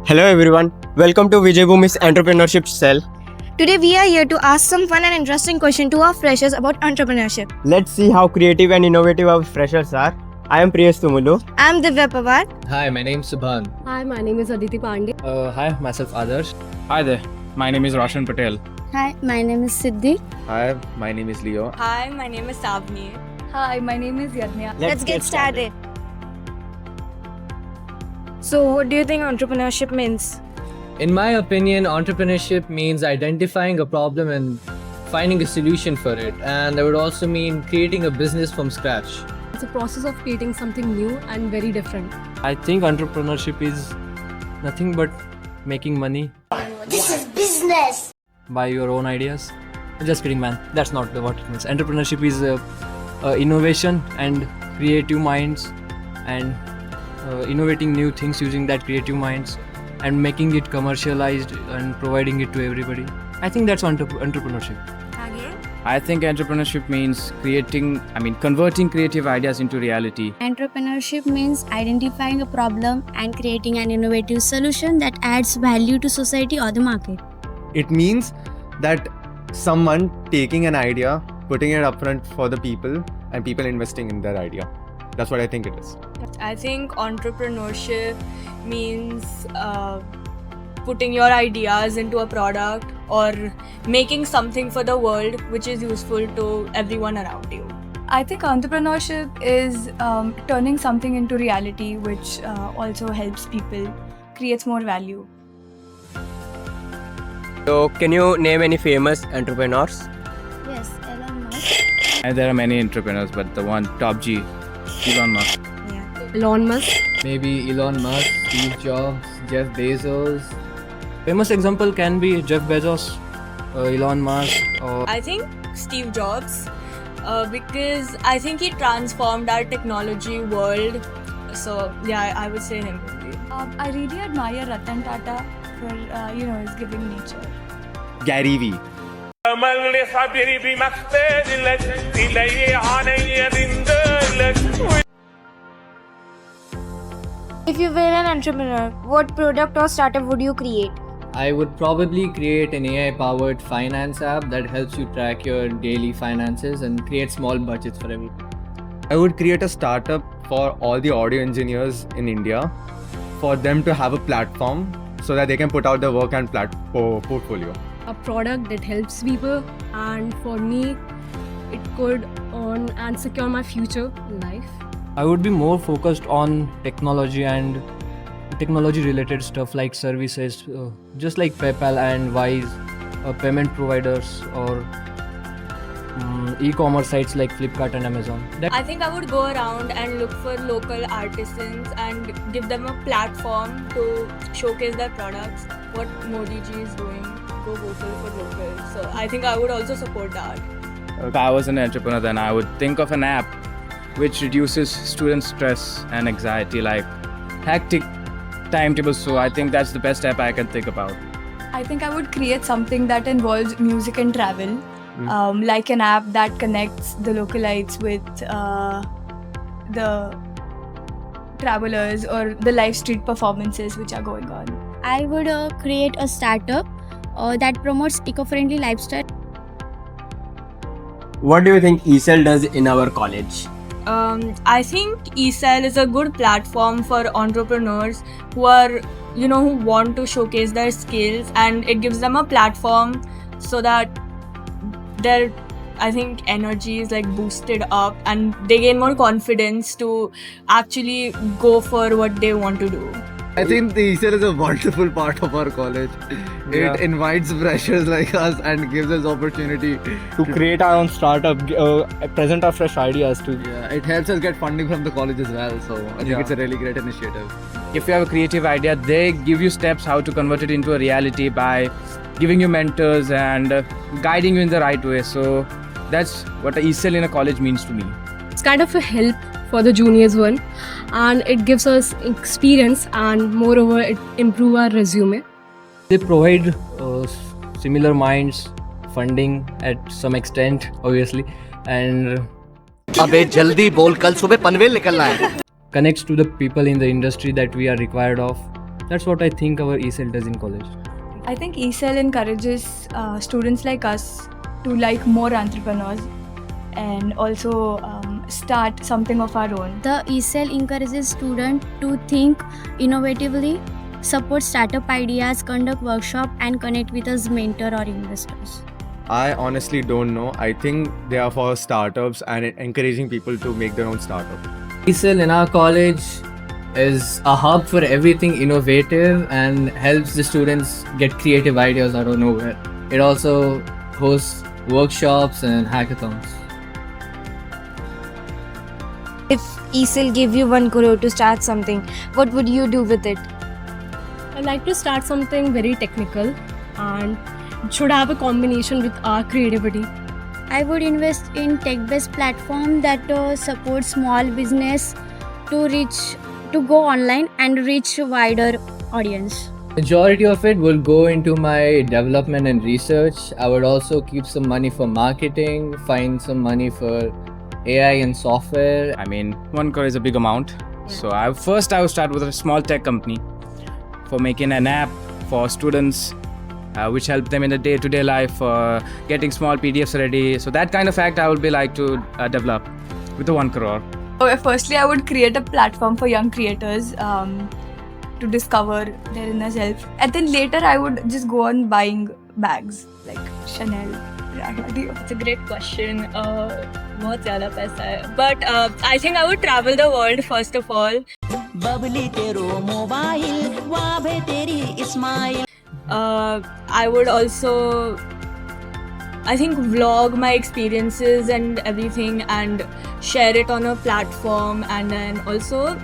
Hello everyone, welcome to Vijay Bhumi's Entrepreneurship Cell. Today we are here to ask some fun and interesting questions to our freshers about entrepreneurship. Let's see how creative and innovative our freshers are. I am Priyesh Tumulu. I am Divya Pawar. Hi, my name is Subhan. Hi, my name is Aditi Pandey. Hi, myself Adarsh. Hi there, my name is Roshan Patel. Hi, my name is Siddhi. Hi, my name is Leo. Hi, my name is Savni. Hi, my name is Yadnya. Let's get started. So, what do you think entrepreneurship means? In my opinion, entrepreneurship means identifying a problem and finding a solution for it. And that would also mean creating a business from scratch. It's a process of creating something new and very different. I think entrepreneurship is nothing but making money. This is business. By your own ideas. Just kidding, man. That's not what it means. Entrepreneurship is innovation and creative minds and innovating new things using that creative minds and making it commercialized and providing it to everybody. I think that's entrepreneurship. I think entrepreneurship means converting creative ideas into reality. Entrepreneurship means identifying a problem and creating an innovative solution that adds value to society or the market. It means that someone taking an idea, putting it upfront for the people, and people investing in that idea. That's what I think it is. I think entrepreneurship means putting your ideas into a product or making something for the world which is useful to everyone around you. I think entrepreneurship is turning something into reality, which also helps people, creates more value. So, can you name any famous entrepreneurs? Yes, Elon Musk. And there are many entrepreneurs, but the one top G, Elon Musk. Elon Musk. Maybe Elon Musk, Steve Jobs, Jeff Bezos. Famous example can be Jeff Bezos, Elon Musk, or I think Steve Jobs because I think he transformed our technology world. So yeah, I would say him. I really admire Ratan Tata for his giving nature. Gary Vee. If you were an entrepreneur, what product or startup would you create? I would probably create an AI-powered finance app that helps you track your daily finances and create small budgets for everyone. I would create a startup for all the audio engineers in India for them to have a platform so that they can put out their work and portfolio. A product that helps people, and for me, it could earn and secure my future in life. I would be more focused on technology and technology related stuff like services, just like PayPal and Wise, payment providers, or e-commerce sites like Flipkart and Amazon. I think I would go around and look for local artisans and give them a platform to showcase their products. What Modi ji is doing, go vocal for local. So I think I would also support that. If I was an entrepreneur, then I would think of an app which reduces student stress and anxiety, like hectic timetables. So I think that's the best app I can think about. I think I would create something that involves music and travel, like an app that connects the localites with the travelers or the live street performances which are going on. I would create a startup that promotes eco-friendly lifestyle. What do you think ECEL does in our college? I think ECEL is a good platform for entrepreneurs who are, who want to showcase their skills, and it gives them a platform so that their, I think, energy is like boosted up and they gain more confidence to actually go for what they want to do. I think the ECEL is a wonderful part of our college. Yeah. It invites freshers like us and gives us opportunity To create our own startup, present our fresh ideas to. Yeah, it helps us get funding from the college as well. So I think it's a really great initiative. If you have a creative idea, they give you steps how to convert it into a reality by giving you mentors and guiding you in the right way. So that's what a ECEL in a college means to me. It's kind of a help for the juniors one, and it gives us experience, and moreover, it improve our resume. They provide similar minds, funding at some extent, obviously, and अबे जल्दी बोल, कल सुबह पनवेल निकलना है. connects to the people in the industry that we are required of, That's what I think our ECEL does in college. I think ECEL encourages students like us to like more entrepreneurs and also start something of our own. The ECEL encourages students to think innovatively, support startup ideas, conduct workshop, and connect with us mentor or investors. I honestly don't know. I think they are for startups and encouraging people to make their own startup. ECEL in our college is a hub for everything innovative and helps the students get creative ideas out of nowhere. It also hosts workshops and hackathons. If ECEL gave you 1 crore to start something, what would you do with it? I'd like to start something very technical and it should have a combination with our creativity. I would invest in tech-based platform that supports small business to go online and reach a wider audience. Majority of it will go into my development and research. I would also keep some money for marketing, find some money for AI and software. I mean, 1 crore is a big amount. So I would start with a small tech company for making an app for students, which help them in the day-to-day life, getting small PDFs ready. So that kind of act I would be like to develop with the 1 crore. Firstly, I would create a platform for young creators to discover their inner self. And then later, I would just go on buying bags like Chanel, Prada, Dior. It's a great question. बहुत ज़्यादा पैसा है. But I think I would travel the world first of all. I would also, I think, vlog my experiences and everything and share it on a platform. And then also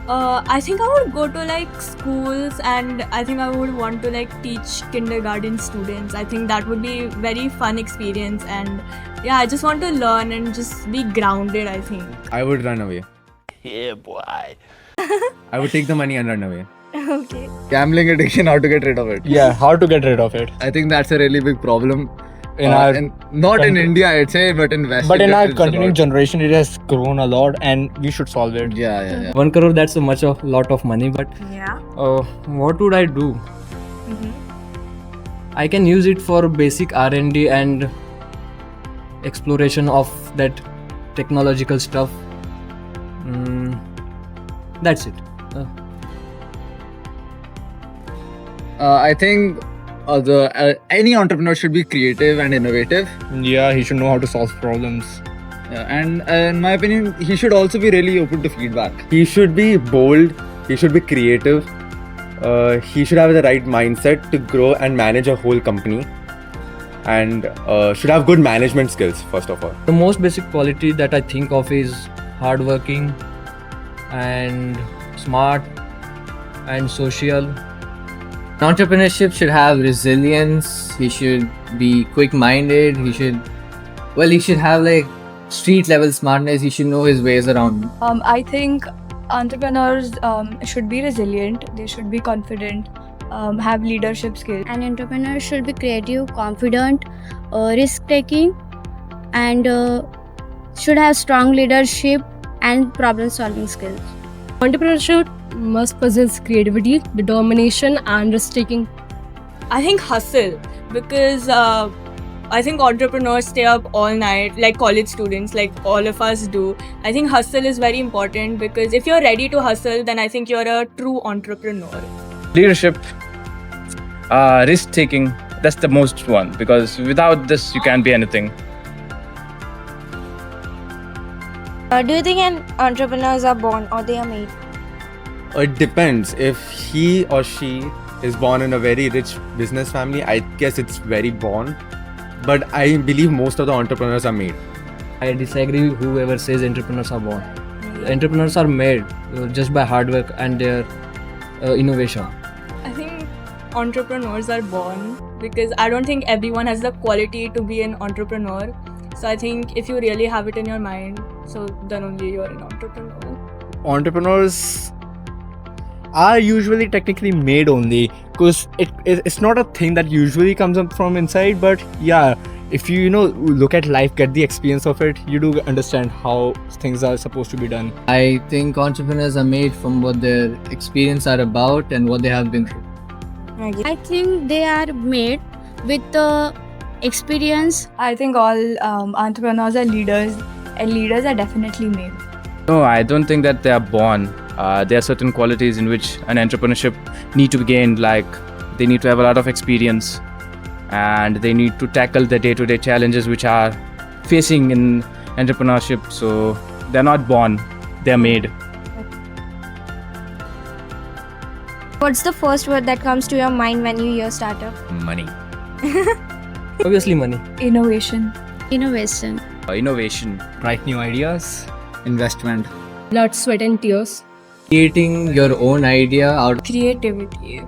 I think I would go to like schools and I think I would want to like teach kindergarten students. I think that would be very fun experience, and yeah, I just want to learn and just be grounded, I think. I would run away. Yeah, boy. I would take the money and run away. Okay. Gambling addiction, how to get rid of it? Yeah, how to get rid of it? I think that's a really big problem. In our not in country. India, I'd say, but in West. But in India, our it's a continuing lot. generation, it has grown a lot, and we should solve it. Yeah. 1 crore, that's a lot of money, but Yeah. what would I do? I can use it for basic R&D and exploration of that technological stuff. That's it. I think any entrepreneur should be creative and innovative. Yeah, he should know how to solve problems. And in my opinion, he should also be really open to feedback. He should be bold. He should be creative. He should have the right mindset to grow and manage a whole company. And should have good management skills, first of all. The most basic quality that I think of is hardworking and smart and social. Entrepreneurship should have resilience. He should be quick-minded. He should have like street level smartness. He should know his ways around. I think entrepreneurs should be resilient, they should be confident, have leadership skills. An entrepreneur should be creative, confident, risk-taking, and should have strong leadership and problem-solving skills. Entrepreneurship must possess creativity, determination, and risk-taking. I think hustle, because I think entrepreneurs stay up all night, like college students, like all of us do. I think hustle is very important, because if you're ready to hustle, then I think you're a true entrepreneur. Leadership, risk taking, that's the most one, because without this you can't be anything. Do you think entrepreneurs are born or they are made? It depends. If he or she is born in a very rich business family, I guess it's very born. But I believe most of the entrepreneurs are made. I disagree with whoever says entrepreneurs are born. Entrepreneurs are made just by hard work and their innovation. I think entrepreneurs are born, because I don't think everyone has the quality to be an entrepreneur. So I think if you really have it in your mind, so then only you're an entrepreneur. Entrepreneurs are usually technically made only, because it's not a thing that usually comes up from inside, but yeah, if you look at life, get the experience of it, you do understand how things are supposed to be done. I think entrepreneurs are made from what their experience are about and what they have been through. I think they are made with the experience. I think all entrepreneurs are leaders, and leaders are definitely made. No, I don't think that they are born. There are certain qualities in which an entrepreneurship need to be gained, like they need to have a lot of experience and they need to tackle the day-to-day challenges which are facing in entrepreneurship. So they're not born, they're made. What's the first word that comes to your mind when you hear startup? Money. Obviously, money. Innovation. Innovation. Innovation. Bright new ideas. Investment. Blood, sweat, and tears. Creating your own idea out. Creativity.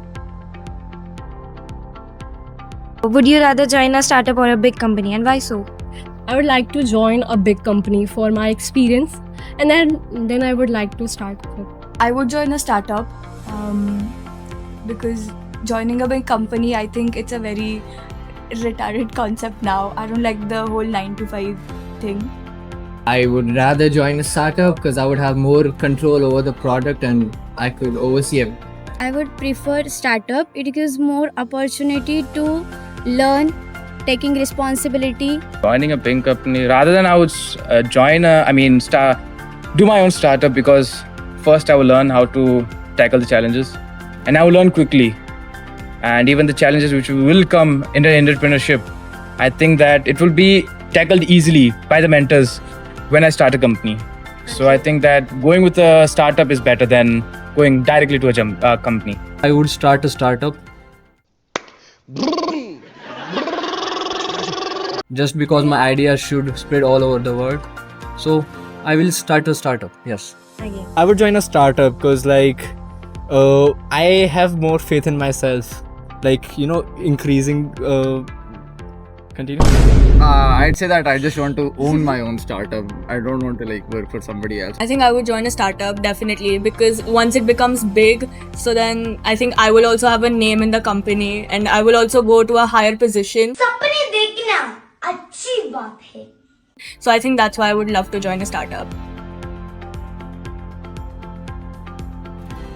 Would you rather join a startup or a big company, and why so? I would like to join a big company for my experience, and then I would like to start. I would join a startup because joining a big company, I think it's a very retarded concept now. I don't like the whole 9 to 5 thing. I would rather join a startup because I would have more control over the product and I could oversee it. I would prefer startup. It gives more opportunity to learn, taking responsibility. Joining a big company, rather than I would do my own startup, because first I will learn how to tackle the challenges and I will learn quickly. And even the challenges which will come in the entrepreneurship, I think that it will be tackled easily by the mentors when I start a company. So I think that going with a startup is better than going directly to a company. I would start a startup just because my ideas should spread all over the world. So I will start a startup. Yes. I would join a startup because I have more faith in myself. Increasing. Continue. I'd say that I just want to own my own startup. I don't want to work for somebody else. I think I would join a startup definitely, because once it becomes big, so then I think I will also have a name in the company and I will also go to a higher position. So I think that's why I would love to join a startup.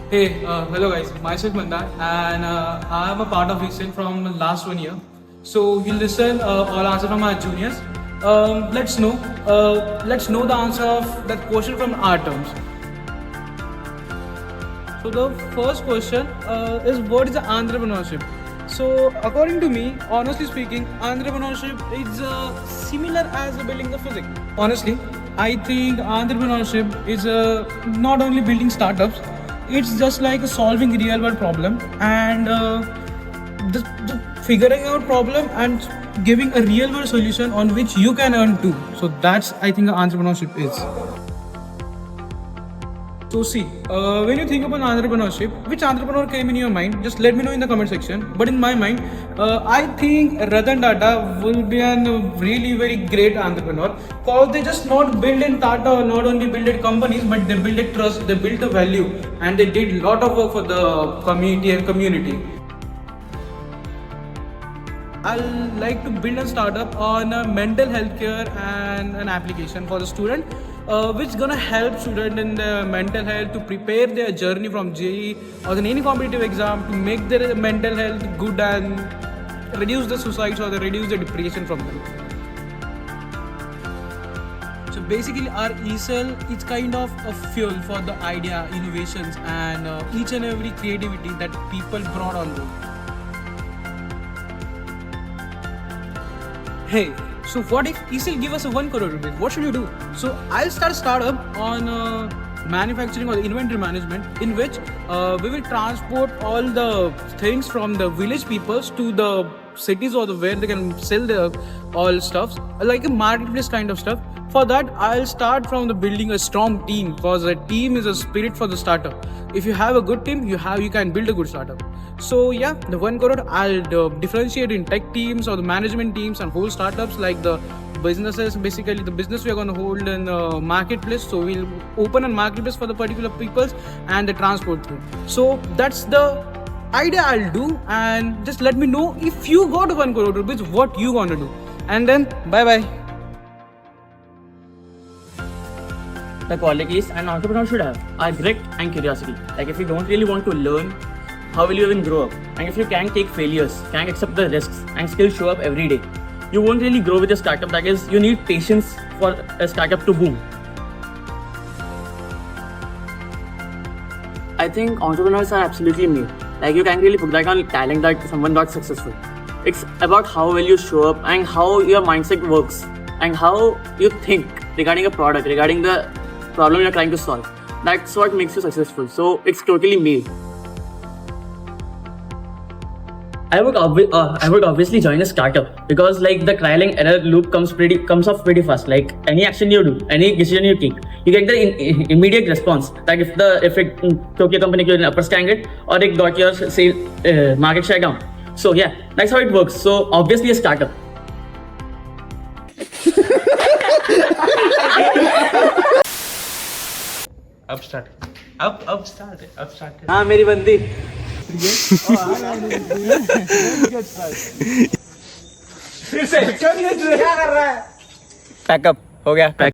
Hey, hello guys, myself Mandar, and I am a part of ESIL from last 1 year. So we'll listen or answer from our juniors. Let's know the answer of that question from our terms. So the first question is, what is the entrepreneurship? So according to me, honestly speaking, entrepreneurship is similar as building the physics. Honestly, I think entrepreneurship is not only building startups, it's just like solving real world problem and the figuring out problem and giving a real world solution on which you can earn too. So that's, I think, entrepreneurship is. So see, when you think about entrepreneurship, which entrepreneur came in your mind? Just let me know in the comment section. But in my mind, I think Ratan Tata will be a really very great entrepreneur, because they just not build in Tata, not only build companies, but they build a trust, they built a value, and they did a lot of work for the community. I'll like to build a startup on mental health care and an application for the student, which gonna help student in the mental health to prepare their journey from JEE or any competitive exam, to make their mental health good and reduce the suicides or reduce the depression from them. So basically our ESL is kind of a fuel for the idea, innovations and each and every creativity that people brought on board. Hey, so what if ESL give us a 1 crore rupees? What should you do? So I'll start a startup on manufacturing or inventory management, in which we will transport all the things from the village peoples to the cities or where they can sell their all stuffs, like a marketplace kind of stuff. For that, I'll start from the building a strong team, because a team is a spirit for the startup. If you have a good team, you can build a good startup. So yeah, the 1 crore I'll differentiate in tech teams or the management teams and whole startups, like the businesses, basically the business we are going to hold in marketplace. So we'll open a marketplace for the particular peoples and the transport through. So that's the idea I'll do, and just let me know if you got 1 crore rupees, what you gonna do. and then bye bye. The qualities an entrepreneur should have are grit and curiosity. Like if you don't really want to learn, how will you even grow up? And if you can't take failures, can't accept the risks and still show up every day, you won't really grow with a startup. That is, you need patience for a startup to boom. I think entrepreneurs are absolutely made. Like you can't really put that on talent that someone got successful. It's about how well you show up and how your mindset works and how you think regarding a product, regarding the problem you're trying to solve. That's what makes you successful. So it's totally made. I would obviously join a startup because like the trial and error loop comes off pretty fast. Like any action you do, any decision you take, you get the immediate response. Like if it took your company to an upper standard or it got your market share down. So yeah, that's how it works. So obviously a startup. Up start. हाँ मेरी बंदी. Pack up हो गया.